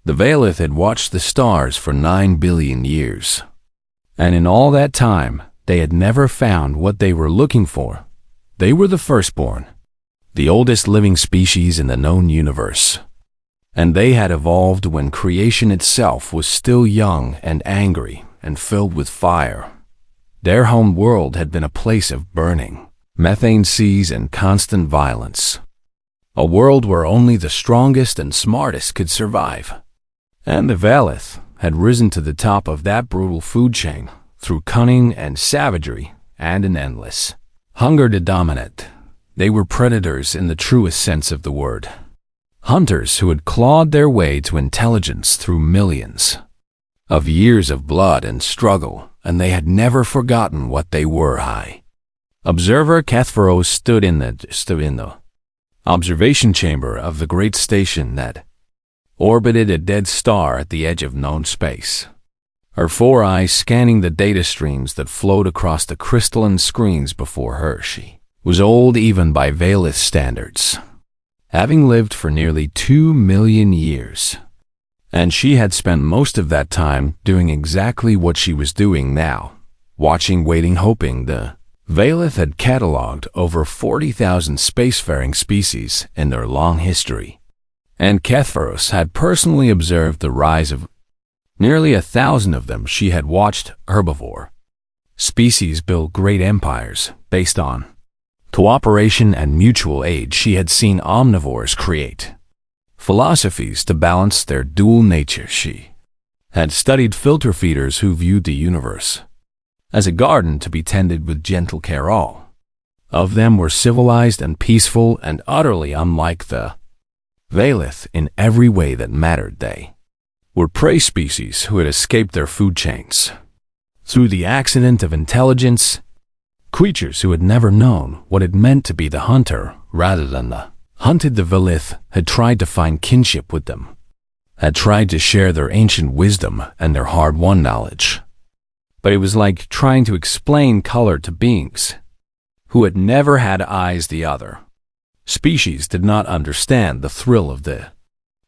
The Valith had watched the stars for 9 billion years, and in all that time, they had never found what they were looking for. They were the Firstborn, the oldest living species in the known universe, and they had evolved when creation itself was still young and angry and filled with fire. Their home world had been a place of burning, methane seas, and constant violence. A world where only the strongest and smartest could survive. And the Valith had risen to the top of that brutal food chain through cunning and savagery and an endless hunger to dominate. They were predators in the truest sense of the word. Hunters who had clawed their way to intelligence through millions of years of blood and struggle, and they had never forgotten what they were. High Observer Kethvaros stood in the observation chamber of the great station that orbited a dead star at the edge of known space, her 4 eyes scanning the data streams that flowed across the crystalline screens before her. She was old even by Valith standards, having lived for nearly 2 million years, and she had spent most of that time doing exactly what she was doing now, watching, waiting, hoping. The Valith had catalogued over 40,000 spacefaring species in their long history, and Kethvaros had personally observed the rise of nearly 1,000 of them. She had watched herbivore species build great empires based on cooperation and mutual aid. She had seen omnivores create philosophies to balance their dual nature. She had studied filter feeders who viewed the universe as a garden to be tended with gentle care. All of them were civilized and peaceful and utterly unlike the Valith in every way that mattered. They were prey species who had escaped their food chains through the accident of intelligence, creatures who had never known what it meant to be the hunter rather than the hunted. The Valith had tried to find kinship with them, had tried to share their ancient wisdom and their hard-won knowledge. But it was like trying to explain color to beings who had never had eyes. The other species did not understand the thrill of the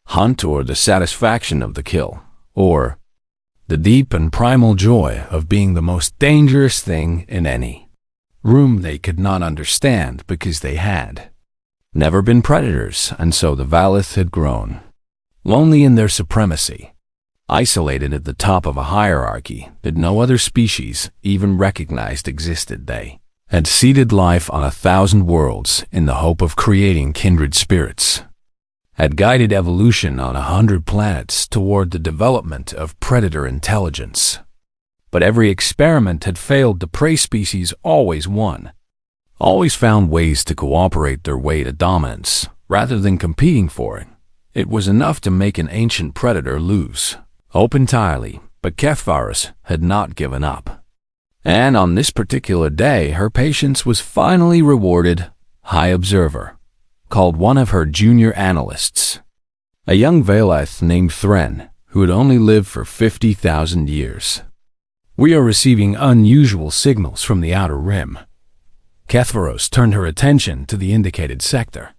hunt or the satisfaction of the kill, or the deep and primal joy of being the most dangerous thing in any room. They could not understand because they had never been predators, and so the Valith had grown lonely in their supremacy, isolated at the top of a hierarchy that no other species even recognized existed. They had seeded life on 1,000 worlds in the hope of creating kindred spirits, had guided evolution on 100 planets toward the development of predator intelligence. But every experiment had failed. The prey species always won, always found ways to cooperate their way to dominance rather than competing for it. It was enough to make an ancient predator lose hope entirely, but Kethvaros had not given up. And on this particular day, her patience was finally rewarded. High Observer called one of her junior analysts, a young Valith named Thren, who had only lived for 50,000 years. "We are receiving unusual signals from the outer rim." Kethvaros turned her attention to the indicated sector,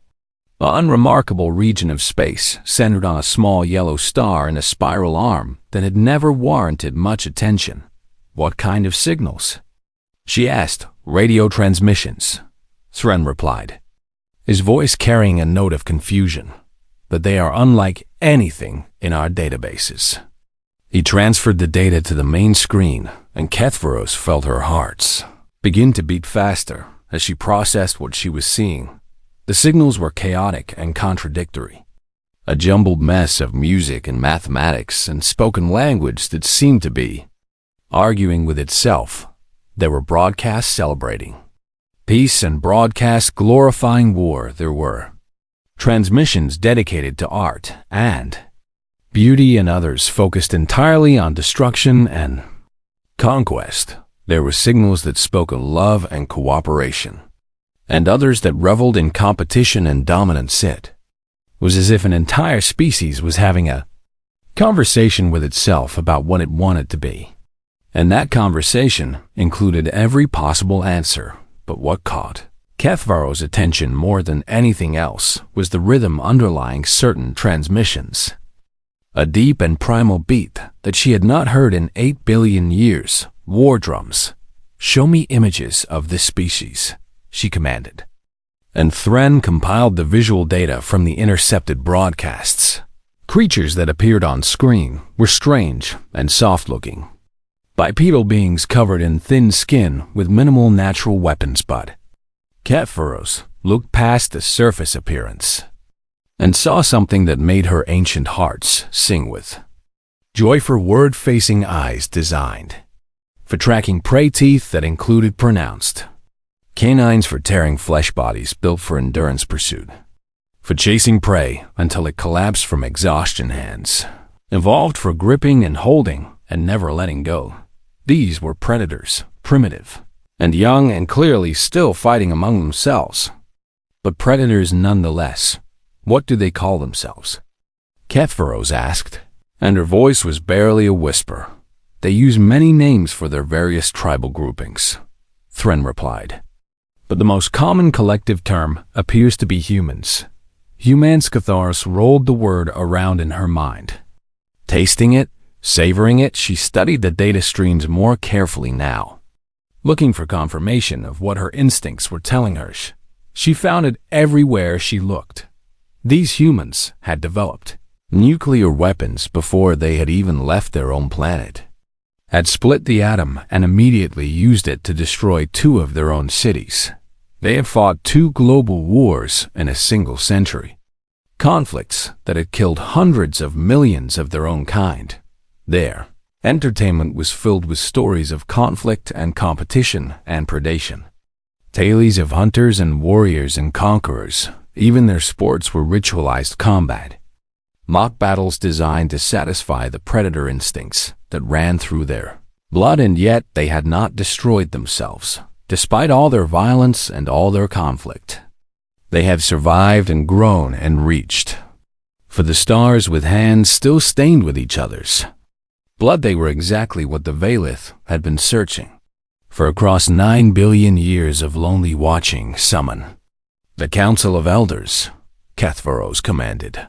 an unremarkable region of space centered on a small yellow star in a spiral arm that had never warranted much attention. "What kind of signals?" she asked. "Radio transmissions," Thren replied, his voice carrying a note of confusion. "But they are unlike anything in our databases." He transferred the data to the main screen, and Kethvaros felt her heart begin to beat faster as she processed what she was seeing. The signals were chaotic and contradictory, a jumbled mess of music and mathematics and spoken language that seemed to be arguing with itself. There were broadcasts celebrating peace and broadcasts glorifying war. There were transmissions dedicated to art and beauty, and others focused entirely on destruction and conquest. There were signals that spoke of love and cooperation, and others that reveled in competition and dominance. It was as if an entire species was having a conversation with itself about what it wanted to be. And that conversation included every possible answer. But what caught Kethvaros' attention more than anything else was the rhythm underlying certain transmissions. A deep and primal beat that she had not heard in 8 billion years. War drums. "Show me images of this species," she commanded. And Thren compiled the visual data from the intercepted broadcasts. Creatures that appeared on screen were strange and soft-looking. Bipedal beings covered in thin skin with minimal natural weapons, but Catpharos looked past the surface appearance and saw something that made her ancient hearts sing with joy. For word-facing eyes designed for tracking prey, teeth that included pronounced canines for tearing flesh, bodies built for endurance pursuit, for chasing prey until it collapsed from exhaustion, hands evolved for gripping and holding and never letting go. These were predators, primitive and young and clearly still fighting among themselves. But predators nonetheless. What do they call themselves? Catpharos asked, and her voice was barely a whisper. They use many names for their various tribal groupings, Thren replied. But the most common collective term appears to be humans. Catharos rolled the word around in her mind. Tasting it, savoring it, she studied the data streams more carefully now, looking for confirmation of what her instincts were telling her. She found it everywhere she looked. These humans had developed nuclear weapons before they had even left their own planet, had split the atom and immediately used it to destroy 2 of their own cities. They had fought 2 global wars in a single century, conflicts that had killed hundreds of millions of their own kind. Their entertainment was filled with stories of conflict and competition and predation. Tales of hunters and warriors and conquerors. Even their sports were ritualized combat. Mock battles designed to satisfy the predator instincts that ran through their blood, and yet they had not destroyed themselves. Despite all their violence and all their conflict, they have survived and grown and reached for the stars with hands still stained with each other's blood. They were exactly what the Valith had been searching for across 9 billion years of lonely watching. Summon the Council of Elders, Catpharos commanded,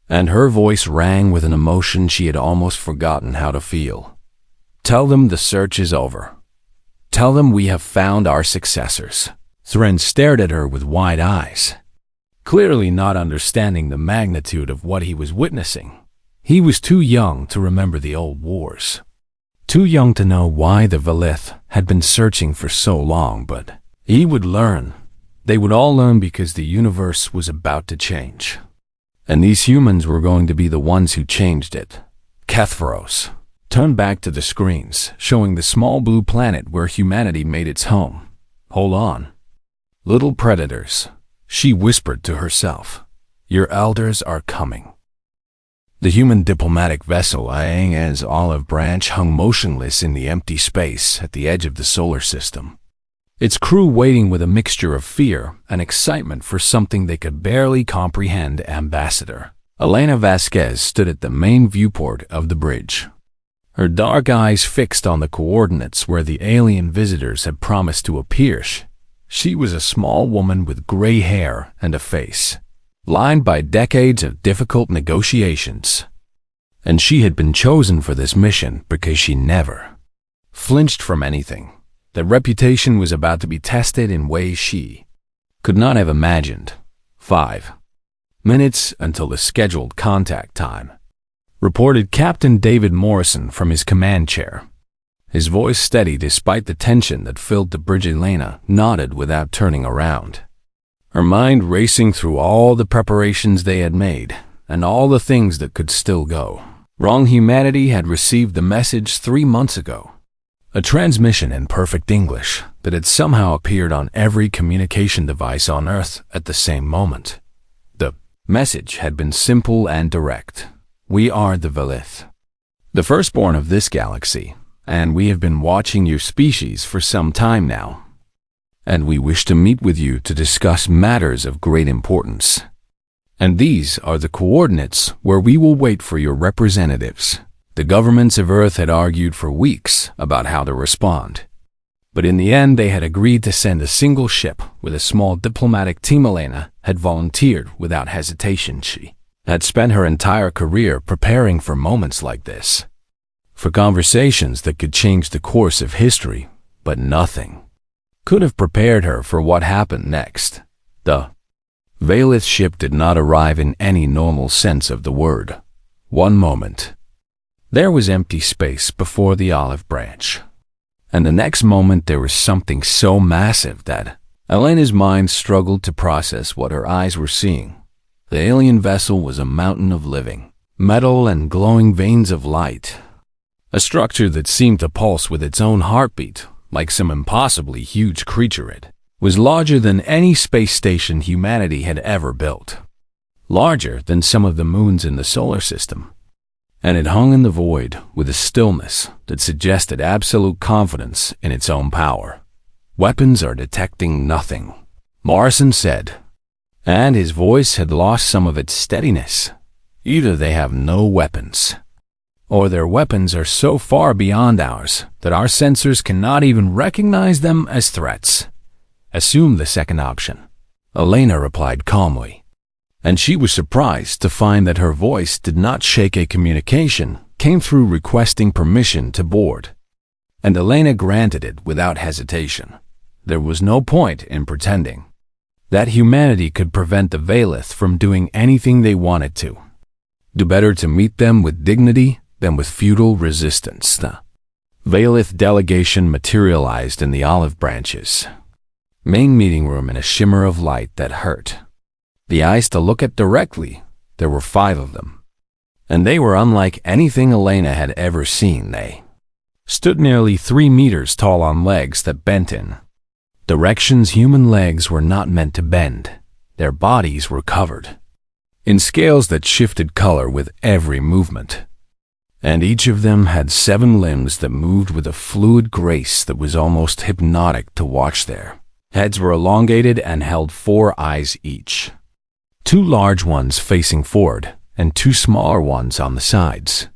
and her voice rang with an emotion she had almost forgotten how to feel. Tell them the search is over. Tell them we have found our successors. Thren stared at her with wide eyes, clearly not understanding the magnitude of what he was witnessing. He was too young to remember the old wars, too young to know why the Valith had been searching for so long, but he would learn. They would all learn, because the universe was about to change. And these humans were going to be the ones who changed it. Catpharos turned back to the screens, showing the small blue planet where humanity made its home. Hold on. Little predators, she whispered to herself. Your elders are coming. The human diplomatic vessel Aang's olive branch hung motionless in the empty space at the edge of the solar system, its crew waiting with a mixture of fear and excitement for something they could barely comprehend. Ambassador Elena Vasquez stood at the main viewport of the bridge, her dark eyes fixed on the coordinates where the alien visitors had promised to appear. She was a small woman with gray hair and a face lined by decades of difficult negotiations, and she had been chosen for this mission because she never flinched from anything. Their reputation was about to be tested in ways she could not have imagined. 5 minutes until the scheduled contact time, reported Captain David Morrison from his command chair, his voice steady despite the tension that filled the bridge. Elena nodded without turning around, her mind racing through all the preparations they had made and all the things that could still go wrong. Humanity had received the message 3 months ago, a transmission in perfect English that had somehow appeared on every communication device on Earth at the same moment. The message had been simple and direct. We are the Valith, the firstborn of this galaxy, and we have been watching your species for some time now, and we wish to meet with you to discuss matters of great importance. And these are the coordinates where we will wait for your representatives. The governments of Earth had argued for weeks about how to respond, but in the end they had agreed to send a single ship with a small diplomatic team. Elena had volunteered without hesitation. She had spent her entire career preparing for moments like this, for conversations that could change the course of history, but nothing could have prepared her for what happened next. The Valith ship did not arrive in any normal sense of the word. One moment, there was empty space before the olive branch, and the next moment there was something so massive that Elena's mind struggled to process what her eyes were seeing. The alien vessel was a mountain of living metal and glowing veins of light, a structure that seemed to pulse with its own heartbeat, like some impossibly huge creature. It was larger than any space station humanity had ever built, larger than some of the moons in the solar system, and it hung in the void with a stillness that suggested absolute confidence in its own power. "Weapons are detecting nothing," Morrison said, and his voice had lost some of its steadiness. "Either they have no weapons, or their weapons are so far beyond ours that our sensors cannot even recognize them as threats." "Assume the second option," Elena replied calmly, and she was surprised to find that her voice did not shake. A communication came through requesting permission to board, and Elena granted it without hesitation. There was no point in pretending that humanity could prevent the Valith from doing anything they wanted to. Do better to meet them with dignity than with futile resistance. The Valith delegation materialized in the olive branches main meeting room in a shimmer of light that hurt the eyes to look at directly. There were 5 of them, and they were unlike anything Elena had ever seen. They stood nearly 3 meters tall on legs that bent in directions human legs were not meant to bend. Their bodies were covered in scales that shifted color with every movement, and each of them had 7 limbs that moved with a fluid grace that was almost hypnotic to watch. Their heads were elongated and held 4 eyes each, 2 large ones facing forward and 2 smaller ones on the sides,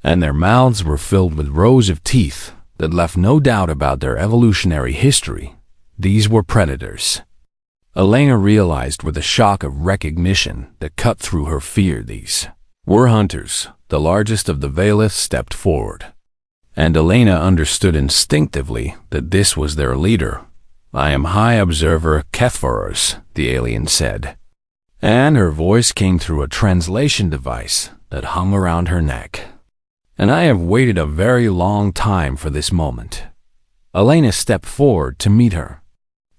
and their mouths were filled with rows of teeth that left no doubt about their evolutionary history. These were predators. Elena realized with a shock of recognition that cut through her fear. These were hunters. The largest of the Valith stepped forward, and Elena understood instinctively that this was their leader. "I am High Observer Kethvaros," the alien said, and her voice came through a translation device that hung around her neck. "And I have waited a very long time for this moment." Elena stepped forward to meet her.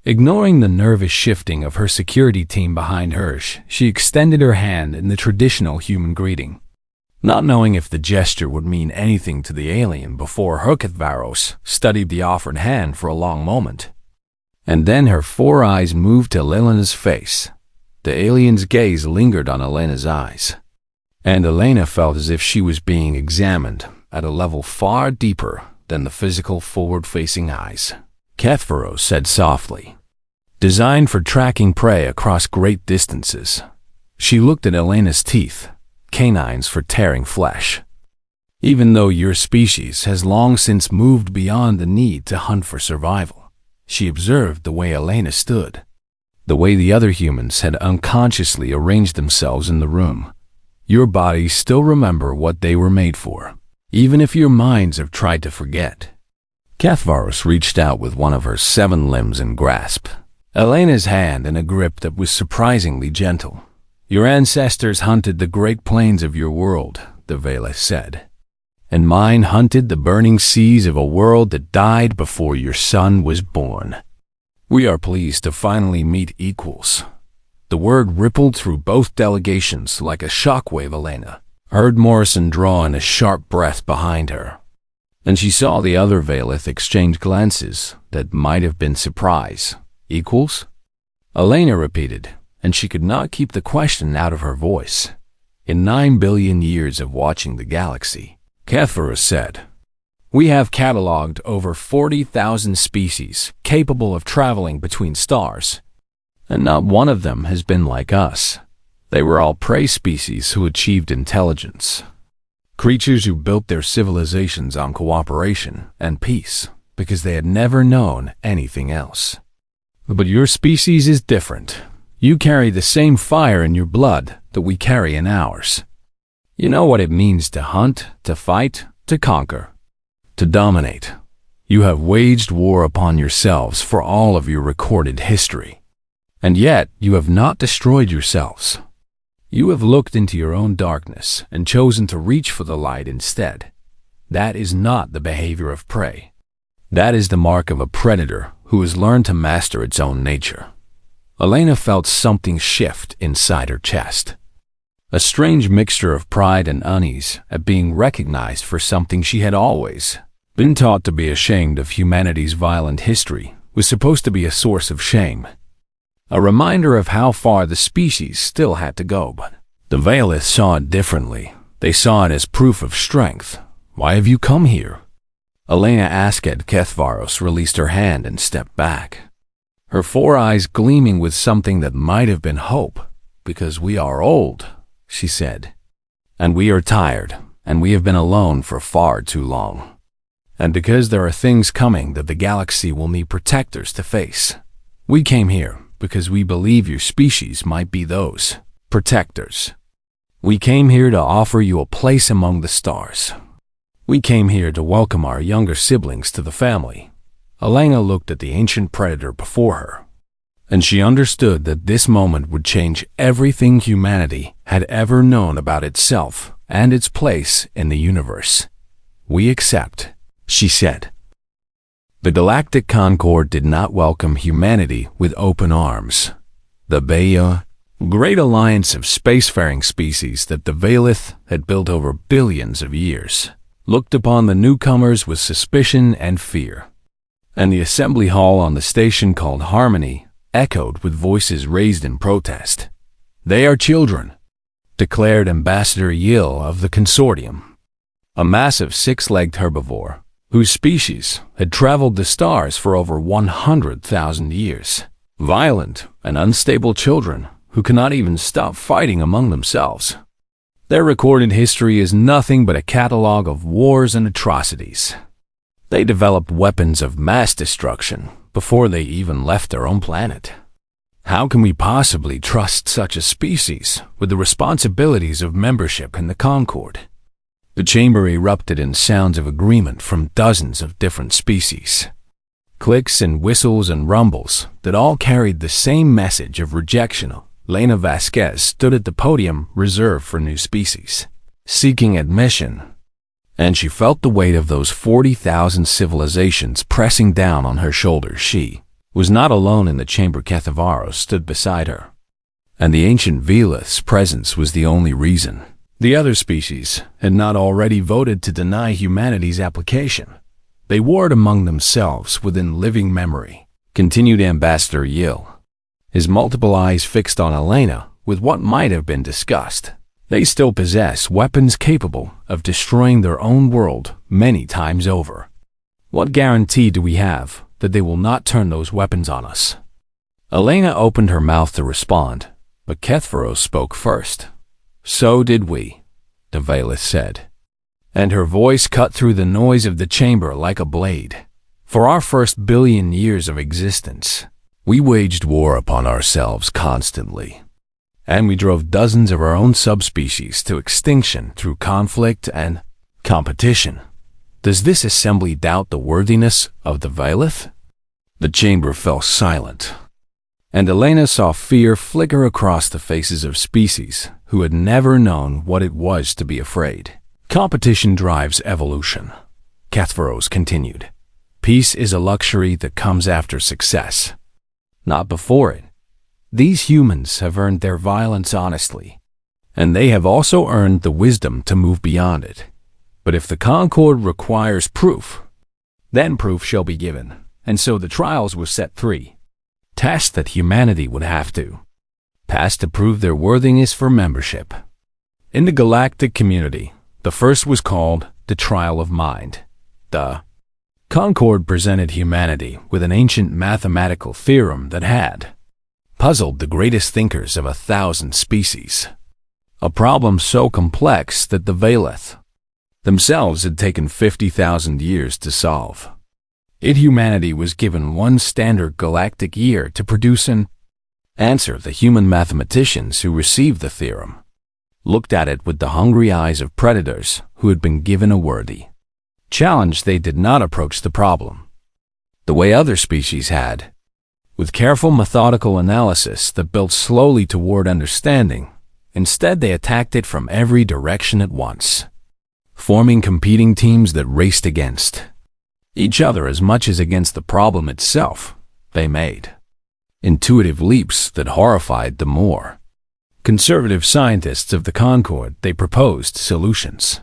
Ignoring the nervous shifting of her security team behind hers, she extended her hand in the traditional human greeting, not knowing if the gesture would mean anything to the alien. Before her, Kethvaros studied the offered hand for a long moment, and then her 4 eyes moved to Elena's face. The alien's gaze lingered on Elena's eyes, and Elena felt as if she was being examined at a level far deeper than the physical forward-facing eyes. Kethvaros said softly, "Designed for tracking prey across great distances." She looked at Elena's teeth, canines for tearing flesh. "Even though your species has long since moved beyond the need to hunt for survival." She observed the way Elena stood, the way the other humans had unconsciously arranged themselves in the room. "Your bodies still remember what they were made for, even if your minds have tried to forget." Kethvaros reached out with one of her 7 limbs and grasped Elena's hand in a grip that was surprisingly gentle. "Your ancestors hunted the great plains of your world," the Valith said, "and mine hunted the burning seas of a world that died before your son was born. We are pleased to finally meet equals." The word rippled through both delegations like a shockwave. Elena heard Morrison draw in a sharp breath behind her, and she saw the other Valith exchange glances that might have been surprise. "Equals?" Elena repeated, and she could not keep the question out of her voice. "In 9 billion years of watching the galaxy," Kethvaros said, "we have cataloged over 40,000 species capable of traveling between stars, and not one of them has been like us. They were all prey species who achieved intelligence, creatures who built their civilizations on cooperation and peace because they had never known anything else. But your species is different. You carry the same fire in your blood that we carry in ours. You know what it means to hunt, to fight, to conquer, to dominate. You have waged war upon yourselves for all of your recorded history. And yet you have not destroyed yourselves. You have looked into your own darkness and chosen to reach for the light instead. That is not the behavior of prey. That is the mark of a predator who has learned to master its own nature. Elena felt something shift inside her chest. A strange mixture of pride and unease at being recognized for something she had always been taught to be ashamed of. Humanity's violent history was supposed to be a source of shame. A reminder of how far the species still had to go, but the Veilith saw it differently. They saw it as proof of strength. Why have you come here? Elena asked. Kethvaros released her hand and stepped back, her 4 eyes gleaming with something that might have been hope. Because we are old, she said. And we are tired, and we have been alone for far too long. And because there are things coming that the galaxy will need protectors to face. We came here because we believe your species might be those protectors. We came here to offer you a place among the stars. We came here to welcome our younger siblings to the family. Elena looked at the ancient predator before her, and she understood that this moment would change everything humanity had ever known about itself and its place in the universe. We accept, she said. The Galactic Concord did not welcome humanity with open arms. The Baya, great alliance of spacefaring species that the Veilith had built over billions of years, looked upon the newcomers with suspicion and fear. And the assembly hall on the station called Harmony echoed with voices raised in protest. They are children, declared Ambassador Yill of the consortium, a massive 6-legged herbivore whose species had traveled the stars for over 100,000 years. Violent and unstable children who cannot even stop fighting among themselves. Their recorded history is nothing but a catalog of wars and atrocities. They developed weapons of mass destruction before they even left their own planet. How can we possibly trust such a species with the responsibilities of membership in the Concord? The chamber erupted in sounds of agreement from dozens of different species. Clicks and whistles and rumbles that all carried the same message of rejection. Lena Vasquez stood at the podium reserved for new species, seeking admission, and she felt the weight of those 40,000 civilizations pressing down on her shoulders. She was not alone in the chamber. Kethvaros stood beside her, and the ancient Veilith's presence was the only reason the other species had not already voted to deny humanity's application. They warred among themselves within living memory, continued Ambassador Yill, his multiple eyes fixed on Elena with what might have been discussed. They still possess weapons capable of destroying their own world many times over. What guarantee do we have that they will not turn those weapons on us? Elena opened her mouth to respond, but Kethvaros spoke first. So did we, the Veilith said, and her voice cut through the noise of the chamber like a blade. For our first billion years of existence, we waged war upon ourselves constantly, and we drove dozens of our own subspecies to extinction through conflict and competition. Does this assembly doubt the worthiness of the Veilith? The chamber fell silent, and Elena saw fear flicker across the faces of species who had never known what it was to be afraid. Competition drives evolution, Kethvaros continued. Peace is a luxury that comes after success, not before it. These humans have earned their violence honestly, and they have also earned the wisdom to move beyond it. But if the Concord requires proof, then proof shall be given. And so the trials were set 3. Tests that humanity would have to pass to prove their worthiness for membership. In the galactic community, the first was called the Trial of Mind. The Concord presented humanity with an ancient mathematical theorem that had puzzled the greatest thinkers of 1,000 species. A problem so complex that the Veilith themselves had taken 50,000 years to solve. Humanity was given one standard galactic year to produce an Answer: the human mathematicians who received the theorem looked at it with the hungry eyes of predators who had been given a worthy challenge. They did not approach the problem the way other species had, with careful methodical analysis that built slowly toward understanding. Instead, they attacked it from every direction at once, forming competing teams that raced against each other as much as against the problem itself. They made intuitive leaps that horrified the more conservative scientists of the Concord. They proposed solutions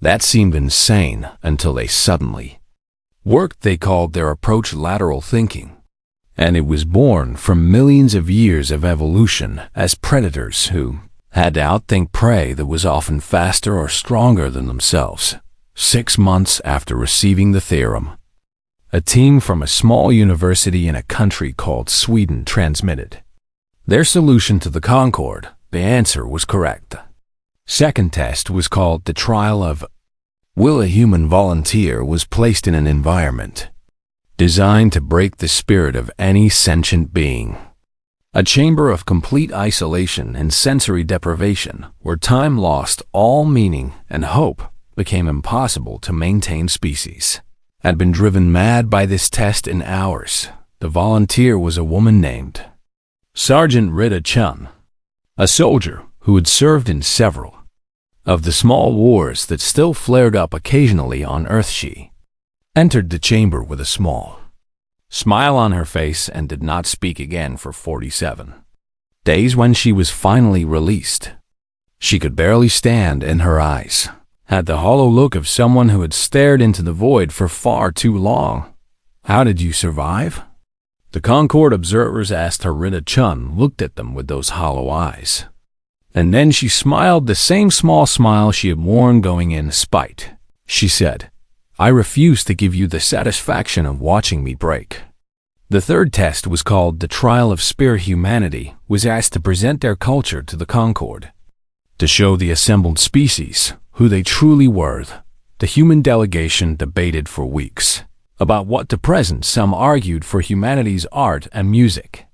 that seemed insane until they suddenly worked. They called their approach lateral thinking, and it was born from millions of years of evolution as predators who had to outthink prey that was often faster or stronger than themselves. 6 months after receiving the theorem, a team from a small university in a country called Sweden transmitted their solution to the Concord. The answer was correct. The second test was called the trial of will. A human volunteer was placed in an environment designed to break the spirit of any sentient being. A chamber of complete isolation and sensory deprivation, where time lost all meaning and hope became impossible to maintain. Species had been driven mad by this test in hours. The volunteer was a woman named Sergeant Rita Chun, a soldier who had served in several of the small wars that still flared up occasionally on Earth. She entered the chamber with a small smile on her face and did not speak again for 47 days. When she was finally released, she could barely stand, and her eyes had the hollow look of someone who had stared into the void for far too long. How did you survive? The Concord observers asked her. Rita Chun looked at them with those hollow eyes, and then she smiled, the same small smile she had worn going in. Spite, she said, I refuse to give you the satisfaction of watching me break. The third test was called the trial of spirit. Humanity was asked to present their culture to the Concord to show the assembled species who they truly were. The human delegation debated for weeks about what to present. Some argued for humanity's art and music,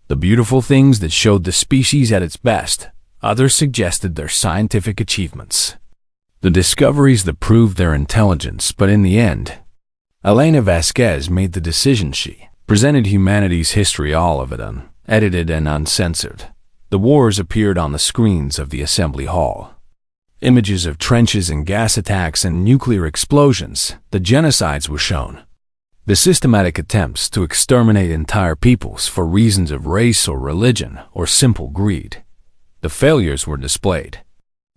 the beautiful things that showed the species at its best. Others suggested their scientific achievements, the discoveries that proved their intelligence. But in the end, Elena Vasquez made the decision. She presented humanity's history, all of it unedited and uncensored. The wars appeared on the screens of the assembly hall. Images of trenches and gas attacks and nuclear explosions. The genocides were shown, the systematic attempts to exterminate entire peoples for reasons of race or religion or simple greed. The failures were displayed,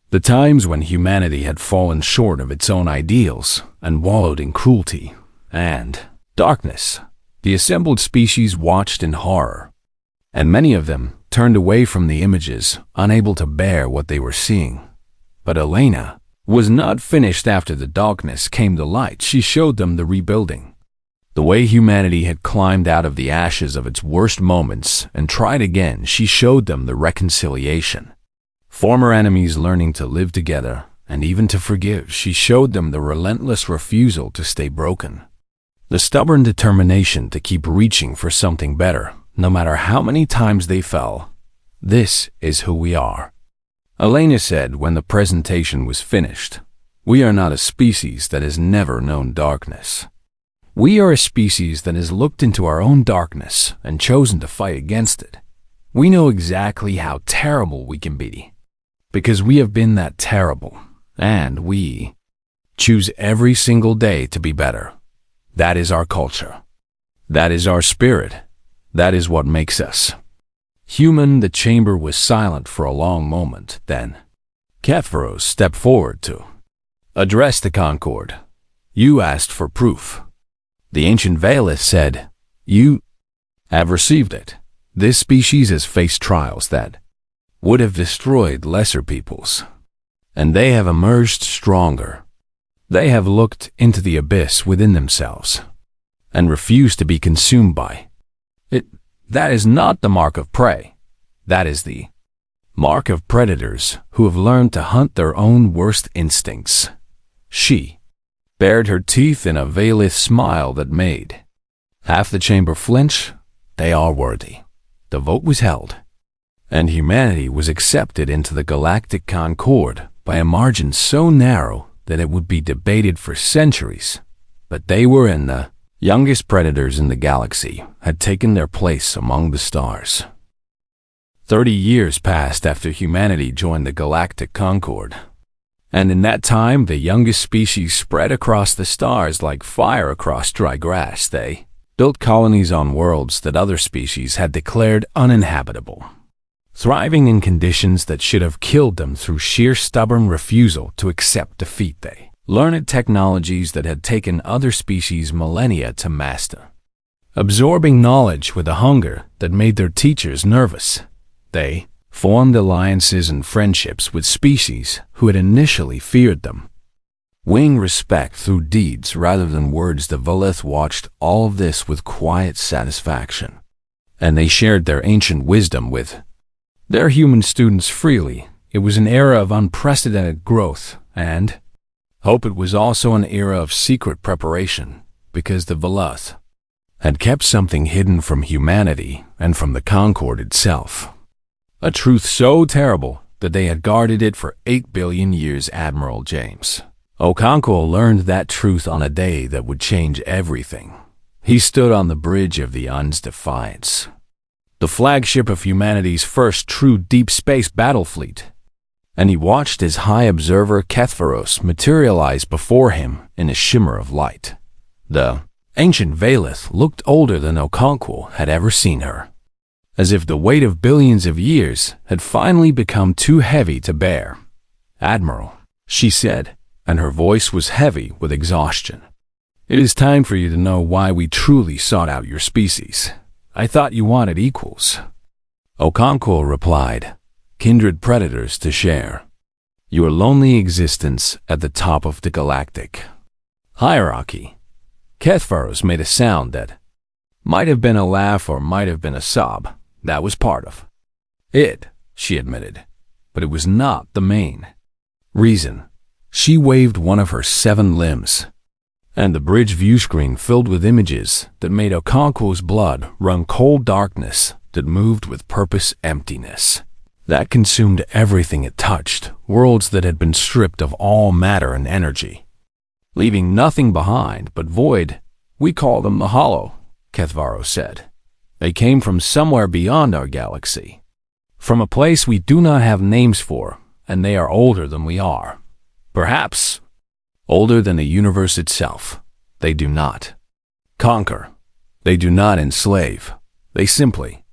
the times when humanity had fallen short of its own ideals and wallowed in cruelty and darkness. The assembled species watched in horror, and many of them turned away from the images, unable to bear what they were seeing. But Elena was not finished. After the darkness came the light. She showed them the rebuilding, the way humanity had climbed out of the ashes of its worst moments and tried again. She showed them the reconciliation, former enemies learning to live together and even to forgive. She showed them the relentless refusal to stay broken, the stubborn determination to keep reaching for something better, no matter how many times they fell. This is who we are, Elena said when the presentation was finished. We are not a species that has never known darkness. We are a species that has looked into our own darkness and chosen to fight against it. We know exactly how terrible we can be, because we have been that terrible, and we choose every single day to be better. That is our culture. That is our spirit. That is what makes us human. The chamber was silent for a long moment. Then Catharos stepped forward to address the Concord. You asked for proof. The ancient Valeth said, you have received it. This species has faced trials that would have destroyed lesser peoples, and they have emerged stronger. They have looked into the abyss within themselves and refused to be consumed by it. That is not the mark of prey. That is the mark of predators who have learned to hunt their own worst instincts. She bared her teeth in a Valeth smile that made half the chamber flinch. They are worthy. The vote was held, and humanity was accepted into the Galactic Concord by a margin so narrow that it would be debated for centuries. But they were in the youngest predators in the galaxy had taken their place among the stars. 30 years passed after humanity joined the Galactic Concord, and in that time the youngest species spread across the stars like fire across dry grass. They built colonies on worlds that other species had declared uninhabitable, thriving in conditions that should have killed them through sheer stubborn refusal to accept defeat. They learned technologies that had taken other species millennia to master, absorbing knowledge with a hunger that made their teachers nervous. They formed alliances and friendships with species who had initially feared them, winning respect through deeds rather than words. The Velith watched all of this with quiet satisfaction, and they shared their ancient wisdom with their human students freely. It was an era of unprecedented growth and hope. It was also an era of secret preparation, because the Velith had kept something hidden from humanity and from the Concord itself. A truth so terrible that they had guarded it for 8 billion years. Admiral James Okonkwo learned that truth on a day that would change everything. He stood on the bridge of the Un's Defiance, the flagship of humanity's first true deep space battle fleet, and he watched as High Observer Kethvaros materialize before him in a shimmer of light. The ancient Velith looked older than Okonkwo had ever seen her, as if the weight of billions of years had finally become too heavy to bear. "Admiral," she said, and her voice was heavy with exhaustion, "it is time for you to know why we truly sought out your species. I thought you wanted equals." Okonkwo replied, "Kindred predators to share your lonely existence at the top of the galactic hierarchy." Kethvaros made a sound that might have been a laugh or might have been a sob. "That was part of it," she admitted, "but it was not the main reason." She waved one of her 7 limbs, and the bridge view screen filled with images that made Okonkwo's blood run cold. Darkness that moved with purpose, emptiness that consumed everything it touched, worlds that had been stripped of all matter and energy, leaving nothing behind but void. "We call them the Hollow," Kethvaros said. "They came from somewhere beyond our galaxy, from a place we do not have names for, and they are older than we are. Perhaps older than the universe itself. They do not conquer. They do not enslave. They simply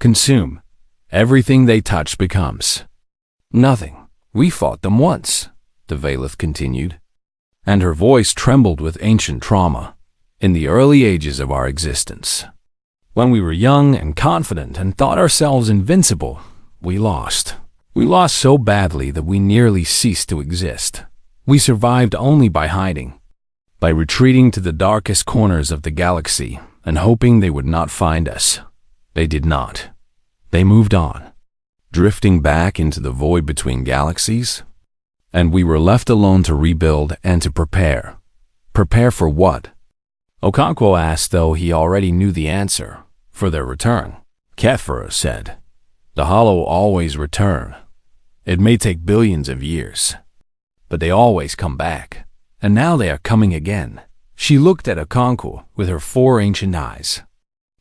consume. Everything they touch becomes nothing. We fought them once," the Velith continued, and her voice trembled with ancient trauma. "In the early ages of our existence, when we were young and confident and thought ourselves invincible, we lost. We lost so badly that we nearly ceased to exist. We survived only by hiding, by retreating to the darkest corners of the galaxy and hoping they would not find us. They did not. They moved on, drifting back into the void between galaxies, and we were left alone to rebuild and to prepare." "Prepare for what?" Okonkwo asked, though he already knew the answer. "For their return," Kethvaros said. "The Hollow always return. It may take billions of years, but they always come back. And now they are coming again." She looked at Okonkwo with her 4 ancient eyes,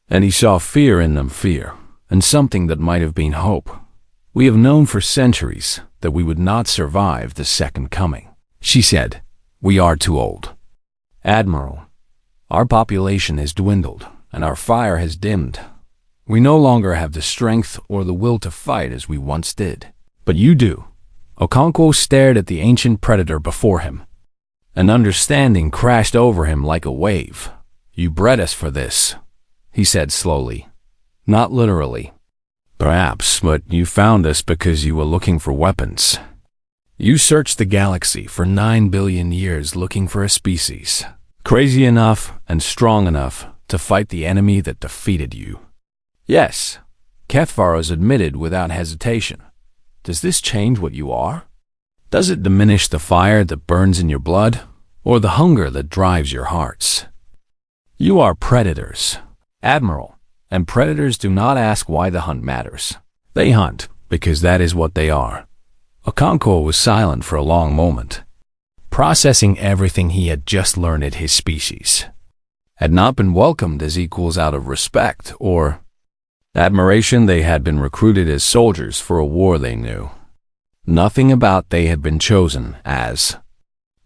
and he saw fear in them, fear, and something that might have been hope. "We have known for centuries that we would not survive the second coming," she said. "We are too old. Admiral, our population has dwindled, and our fire has dimmed. We no longer have the strength or the will to fight as we once did. But you do." Okonkwo stared at the ancient predator before him. An understanding crashed over him like a wave. "You bred us for this," he said slowly. "Not literally, perhaps, but you found us because you were looking for weapons. You searched the galaxy for 9 billion years looking for a species crazy enough and strong enough to fight the enemy that defeated you." "Yes," Kethvaros admitted without hesitation. "Does this change what you are? Does it diminish the fire that burns in your blood, or the hunger that drives your hearts?" "You are predators, Admiral, and predators do not ask why the hunt matters. They hunt because that is what they are. Okonkwo was silent for a long moment, processing everything he had just learned at his species. Had not been welcomed as equals out of respect or admiration. They had been recruited as soldiers for a war they knew nothing about. They had been chosen as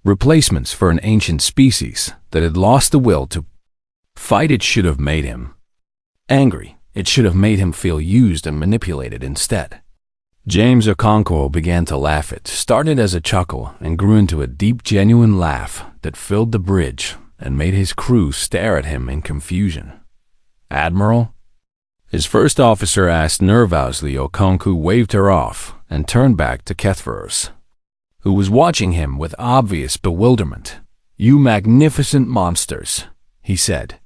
replacements for an ancient species that had lost the will to fight. It should have made him angry. It should have made him feel used and manipulated instead. James Okonkwo began to laugh. It started as a chuckle and grew into a deep, genuine laugh that filled the bridge and made his crew stare at him in confusion. "Admiral?" His first officer asked nervously. Okonkwo waved her off and turned back to Kethferos, who was watching him with obvious bewilderment. "You magnificent monsters," he said,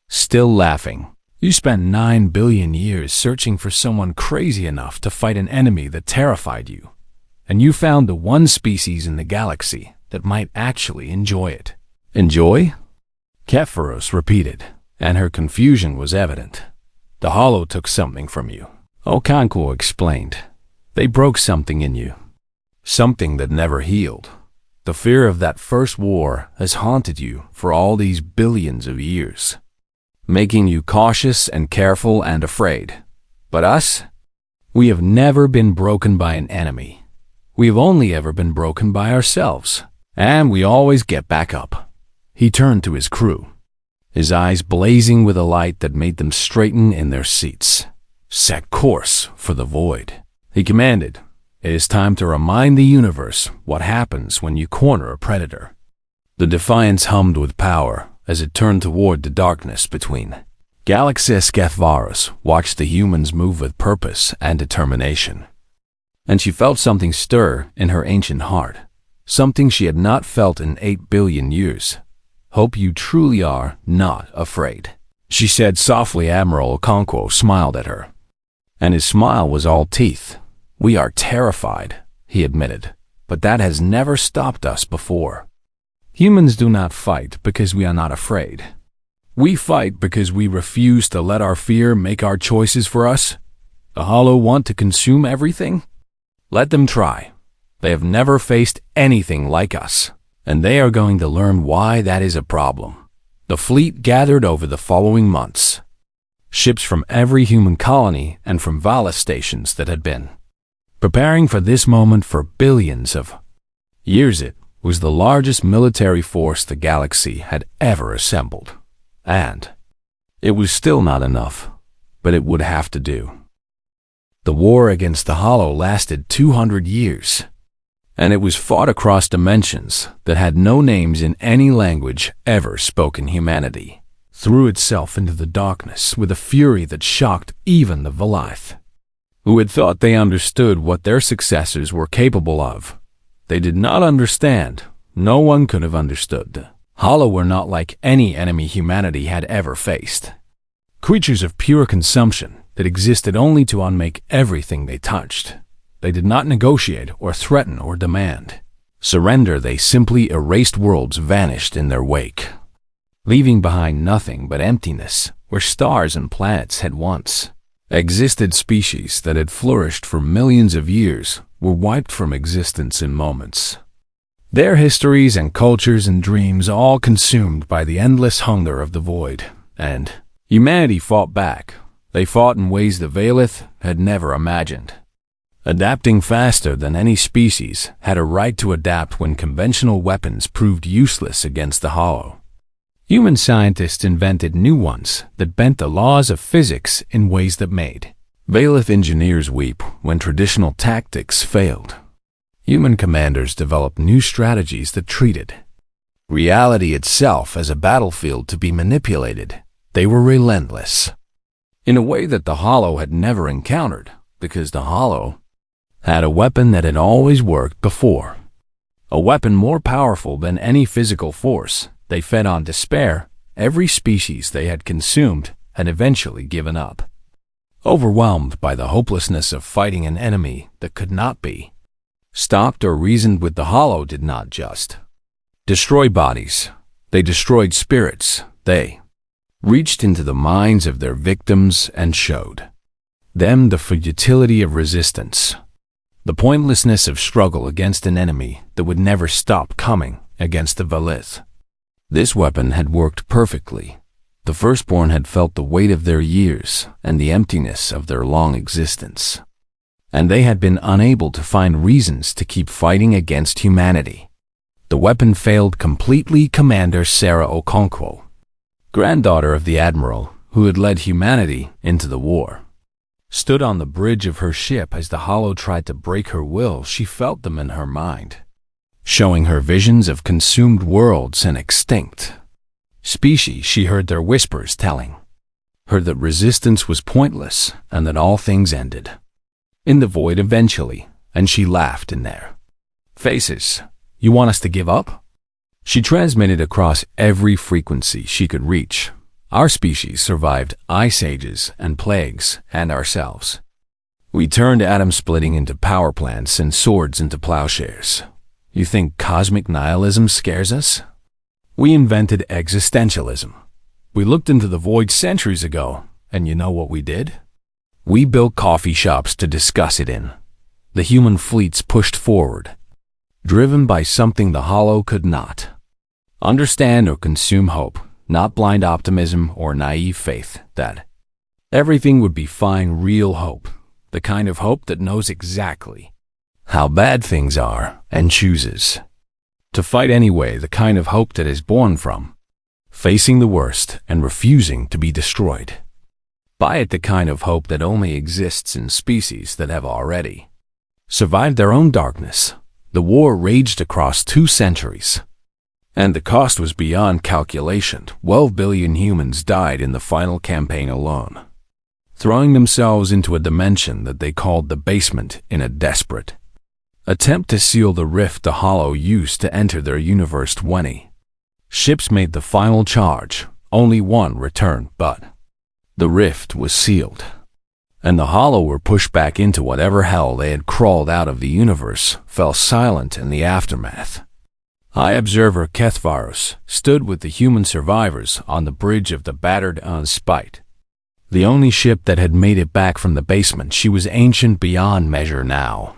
still laughing. "You spent 9 billion years searching for someone crazy enough to fight an enemy that terrified you, and you found the one species in the galaxy that might actually enjoy it." "Enjoy?" Kepharos repeated, and her confusion was evident. "The Hollow took something from you," Okonkwo explained. "They broke something in you, something that never healed. The fear of that first war has haunted you for all these billions of years, making you cautious and careful and afraid. But us? We have never been broken by an enemy. We have only ever been broken by ourselves, and we always get back up." He turned to his crew, his eyes blazing with a light that made them straighten in their seats. "Set course for the void," he commanded. "It is time to remind the universe what happens when you corner a predator." The Defiance hummed with power as it turned toward the darkness between. Galaxis Kethvaros watched the humans move with purpose and determination, and she felt something stir in her ancient heart, something she had not felt in 8 billion years. "Hope you truly are not afraid," she said softly. Admiral Okonkwo smiled at her, and his smile was all teeth. "We are terrified," he admitted, "but that has never stopped us before. Humans do not fight because we are not afraid. We fight because we refuse to let our fear make our choices for us. The Hollow want to consume everything? Let them try. They have never faced anything like us, and they are going to learn why that is a problem." The fleet gathered over the following months. Ships from every human colony and from Vala stations that had been preparing for this moment for billions of years. It was the largest military force the galaxy had ever assembled. And it was still not enough, but it would have to do. The war against the Hollow lasted 200 years, and it was fought across dimensions that had no names in any language ever spoken. Humanity threw itself into the darkness with a fury that shocked even the Velith, who had thought they understood what their successors were capable of. They did not understand. No one could have understood. Hollow were not like any enemy humanity had ever faced. Creatures of pure consumption that existed only to unmake everything they touched. They did not negotiate or threaten or demand surrender. They simply erased. Worlds vanished in their wake, leaving behind nothing but emptiness. Where stars and planets had once existed, species that had flourished for millions of years were wiped from existence in moments. Their histories and cultures and dreams all consumed by the endless hunger of the void. And humanity fought back. They fought in ways the Velith had never imagined, adapting faster than any species had a right to adapt when conventional weapons proved useless against the Hollow. Human scientists invented new ones that bent the laws of physics in ways that made Velith engineers weep when traditional tactics failed. Human commanders developed new strategies that treated reality itself as a battlefield to be manipulated. They were relentless, in a way that the Hollow had never encountered, because the Hollow had a weapon that had always worked before. A weapon more powerful than any physical force. They fed on despair. Every species they had consumed had eventually given up, overwhelmed by the hopelessness of fighting an enemy that could not be stopped or reasoned with. The Hollow did not just destroy bodies. They destroyed spirits. They reached into the minds of their victims and showed them the futility of resistance, the pointlessness of struggle against an enemy that would never stop coming against the Valith. This weapon had worked perfectly. The Firstborn had felt the weight of their years and the emptiness of their long existence, and they had been unable to find reasons to keep fighting against humanity. The weapon failed completely. Commander Sarah Okonkwo, granddaughter of the admiral who had led humanity into the war, stood on the bridge of her ship as the hollow tried to break her will. She felt them in her mind, showing her visions of consumed worlds and extinct species. She heard their whispers telling her that resistance was pointless and that all things ended in the void eventually, and she laughed in their faces. "You want us to give up?" She transmitted across every frequency she could reach. "Our species survived ice ages and plagues, and ourselves. We turned atom splitting into power plants and swords into plowshares. You think cosmic nihilism scares us? We invented existentialism. We looked into the void centuries ago, and you know what we did? We built coffee shops to discuss it in. The human fleets pushed forward, driven by something the hollow could not understand or consume: hope, not blind optimism or naive faith that everything would be fine. Real hope, the kind of hope that knows exactly how bad things are and chooses to fight anyway, the kind of hope that is born from facing the worst and refusing to be destroyed by it, the kind of hope that only exists in species that have already survived their own darkness. The war raged across 2 centuries, and the cost was beyond calculation. 12 billion humans died in the final campaign alone, throwing themselves into a dimension that they called the basement in a desperate attempt to seal the rift the hollow used to enter their universe. 20 ships made the final charge. Only one returned, but the rift was sealed, and the hollow were pushed back into whatever hell they had crawled out of. The universe fell silent in the aftermath. High Observer Kethvaros stood with the human survivors on the bridge of the battered Spite, the only ship that had made it back from the basement. She was ancient beyond measure now,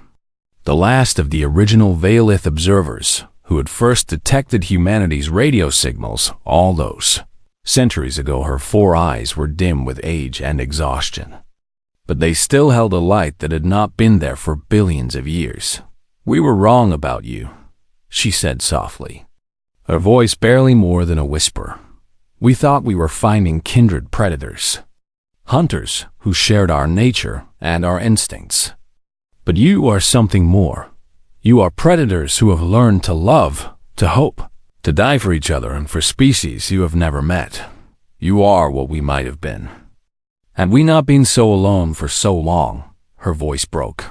the last of the original Valith observers who had first detected humanity's radio signals all those centuries ago. Her 4 eyes were dim with age and exhaustion, but they still held a light that had not been there for billions of years. "We were wrong about you," she said softly, her voice barely more than a whisper. "We thought we were finding kindred predators, hunters who shared our nature and our instincts. But you are something more. You are predators who have learned to love, to hope, to die for each other and for species you have never met. You are what we might have been. Had we not been so alone for so long," her voice broke,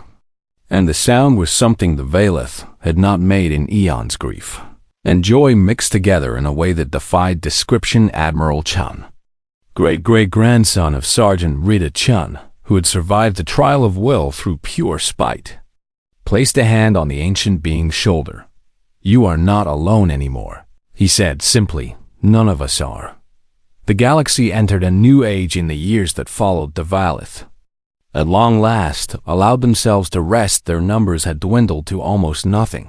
and the sound was something the Valith had not made in eons. Grief and joy mixed together in a way that defied description. Admiral Chun, great-great-grandson of Sergeant Rita Chun, who had survived the trial of will through pure spite, placed a hand on the ancient being's shoulder. "You are not alone anymore," he said simply. "None of us are." The galaxy entered a new age in the years that followed. The Valith, at long last, allowed themselves to rest. Their numbers had dwindled to almost nothing,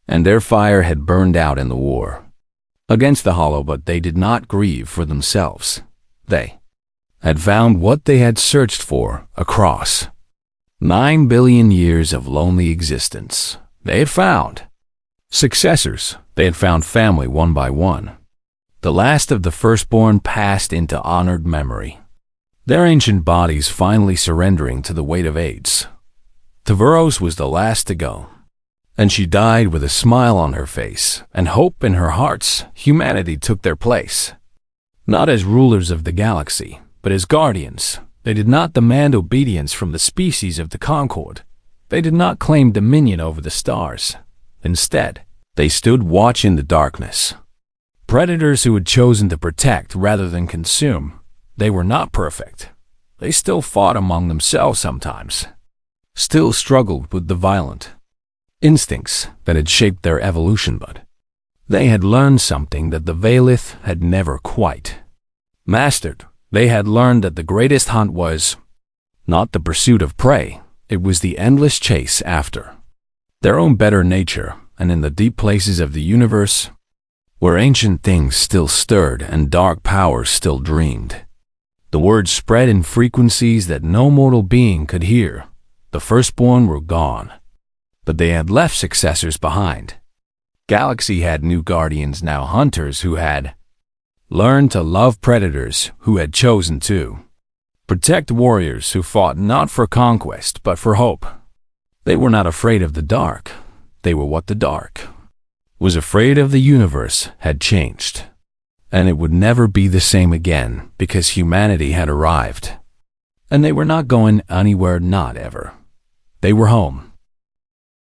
and their fire had burned out in the war against the hollow, but they did not grieve for themselves. They had found what they had searched for across 9 billion years of lonely existence. They had found successors. They had found family one by one. The last of the Firstborn passed into honored memory, their ancient bodies finally surrendering to the weight of age. Tavaros was the last to go, and she died with a smile on her face and hope in her hearts. Humanity took their place, not as rulers of the galaxy, but as guardians. They did not demand obedience from the species of the Concord. They did not claim dominion over the stars. Instead, they stood watch in the darkness. Predators who had chosen to protect rather than consume. They were not perfect. They still fought among themselves sometimes, still struggled with the violent instincts that had shaped their evolution, but they had learned something that the Valith had never quite mastered. They had learned that the greatest hunt was not the pursuit of prey, it was the endless chase after their own better nature, and in the deep places of the universe, where ancient things still stirred and dark powers still dreamed, the word spread in frequencies that no mortal being could hear. The Firstborn were gone, but they had left successors behind. Galaxy had new guardians, now hunters who had learned to love predators, who had chosen to protect warriors who fought not for conquest but for hope. They were not afraid of the dark. They were what the dark was afraid of. The universe had changed, and it would never be the same again because humanity had arrived. And they were not going anywhere, not ever. They were home.